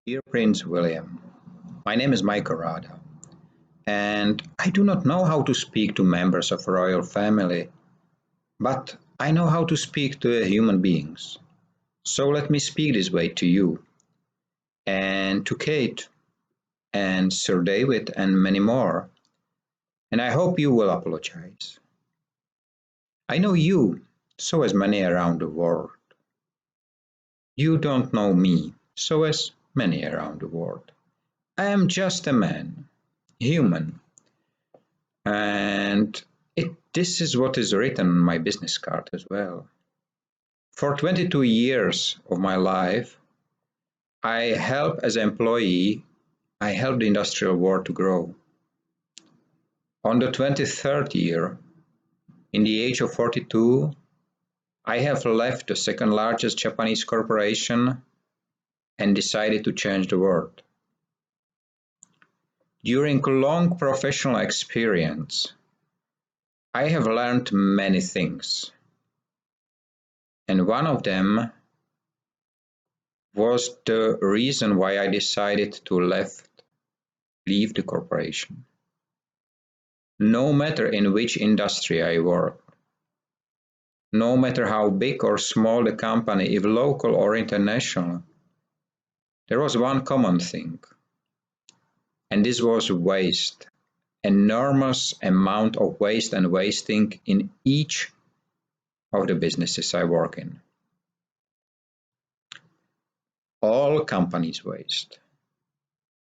Dear Prince William, my name is Mike Arada, and I do not know how to speak to members of royal family, but I know how to speak to human beings. So let me speak this way to you, and to Kate, and Sir David, and many more, and I hope you will apologize. I know you, so as many around the world. You don't know me, so as many around the world. I am just a man, human, and this is what is written on my business card as well. For 22 years of my life, I help as an employee, I helped the industrial world to grow. On the 23rd year, in the age of 42, I have left the second largest Japanese corporation and decided to change the world. During long professional experience, I have learned many things. And one of them was the reason why I decided to leave the corporation. No matter in which industry I work, no matter how big or small the company, if local or international, there was one common thing, and this was waste. Enormous amount of waste and wasting in each of the businesses I work in. All companies waste.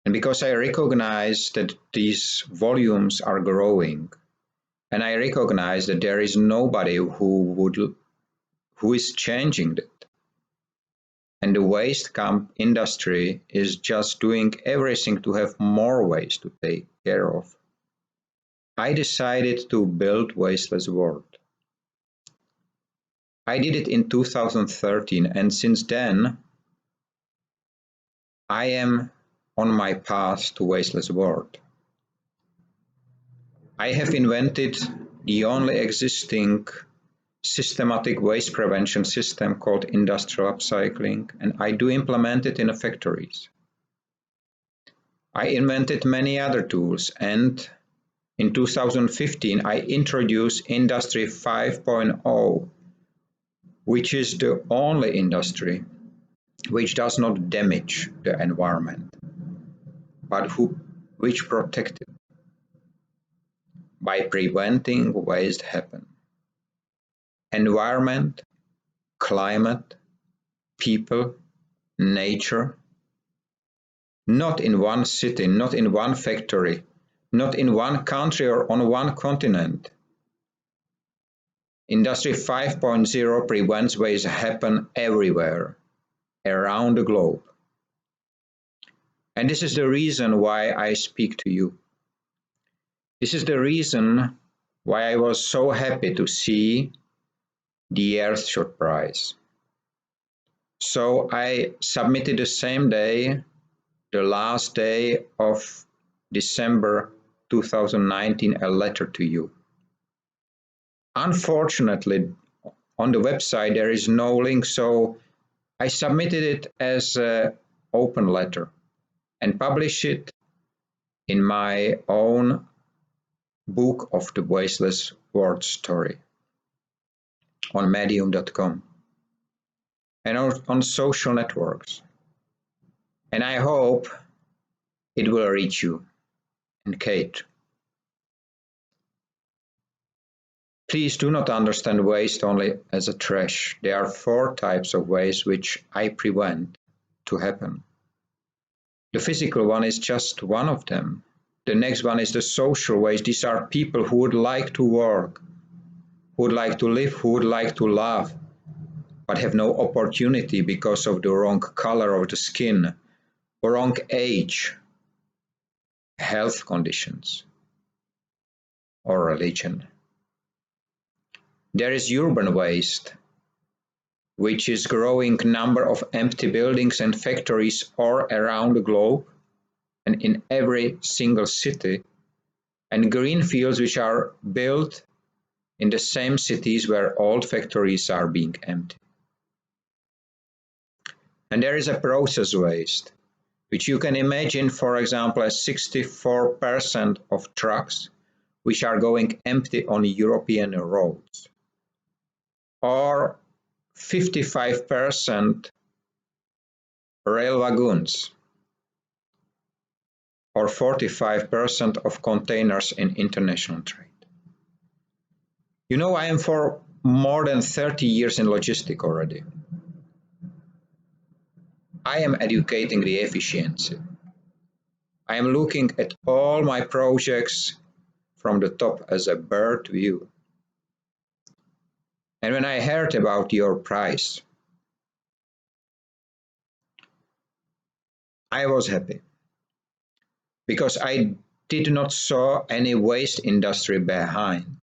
And because I recognize that these volumes are growing, and I recognize that there is nobody who is changing it, and the waste industry is just doing everything to have more waste to take care of, I decided to build Voiceless World. I did it in 2013, and since then, I am on my path to Voiceless World. I have invented the only existing systematic waste prevention system called industrial upcycling, and I do implement it in the factories. I invented many other tools, and in 2015 I introduced Industry 5.0, which is the only industry which does not damage the environment, but which protects it by preventing waste happen. Environment, climate, people, nature, not in one city, not in one factory, not in one country or on one continent. Industry 5.0 prevents waste happen everywhere, around the globe. And this is the reason why I speak to you. This is the reason why I was so happy to see the EARTHSHOT Prize. So I submitted the same day, the last day of December 2019, a letter to you. Unfortunately, on the website there is no link, so I submitted it as an open letter and published it in my own book of the Voiceless World story on medium.com and on social networks. And I hope it will reach you. And Kate, please do not understand waste only as a trash. There are 4 types of waste which I prevent to happen. The physical one is just one of them. The next one is the social waste. These are people who would like to work, who would like to live, who would like to love, but have no opportunity because of the wrong color of the skin, wrong age, health conditions, or religion. There is urban waste, which is growing number of empty buildings and factories all around the globe and in every single city, and green fields which are built in the same cities where old factories are being empty. And there is a process waste, which you can imagine, for example, as 64% of trucks which are going empty on European roads, or 55% rail wagons, or 45% of containers in international trade. You know, I am for more than 30 years in logistics already. I am educating the efficiency. I am looking at all my projects from the top as a bird view. And when I heard about your prize, I was happy because I did not saw any waste industry behind.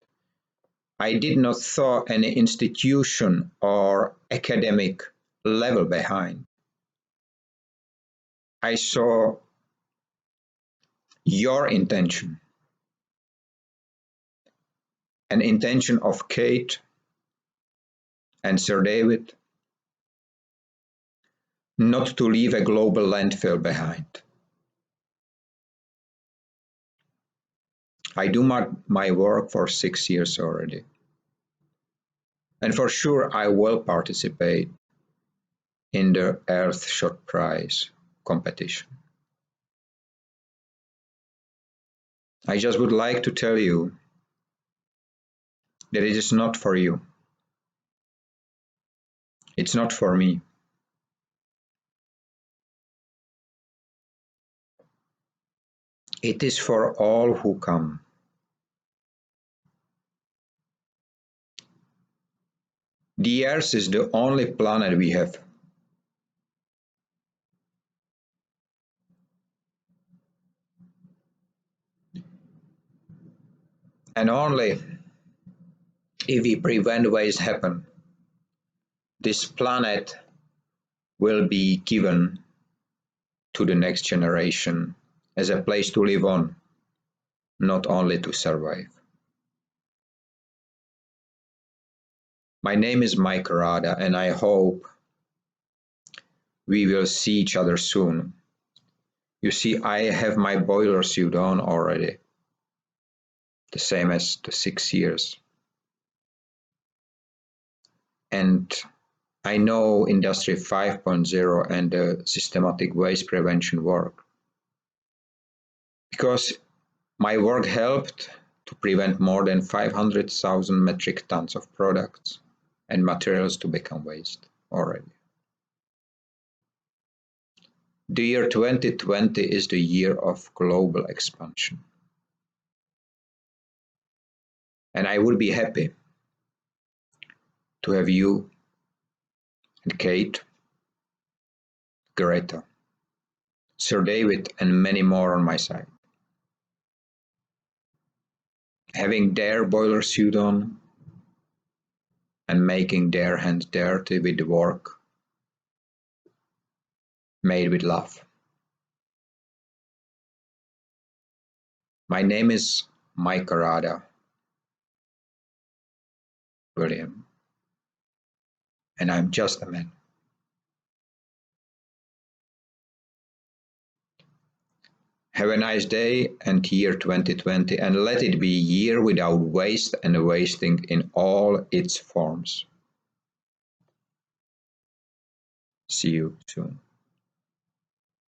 I did not saw any institution or academic level behind. I saw your intention, an intention of Kate and Sir David, not to leave a global landfill behind. I do my work for 6 years already. And for sure I will participate in the EARTHSHOT Prize competition. I just would like to tell you that it is not for you. It's not for me. It is for all who come. The Earth is the only planet we have. And only if we prevent waste happen, this planet will be given to the next generation as a place to live on, not only to survive. My name is Mike Rada, and I hope we will see each other soon. You see, I have my boiler suit on already, the same as the 6 years. And I know Industry 5.0 and the systematic waste prevention work, because my work helped to prevent more than 500,000 metric tons of products and materials to become waste already. The year 2020 is the year of global expansion. And I would be happy to have you and Kate, Greta, Sir David, and many more on my side. Having their boiler suit on and making their hands dirty with the work made with love. My name is Mike Rada, William, and I'm just a man. Have a nice day and year 2020, and let it be a year without waste and wasting in all its forms. See you soon.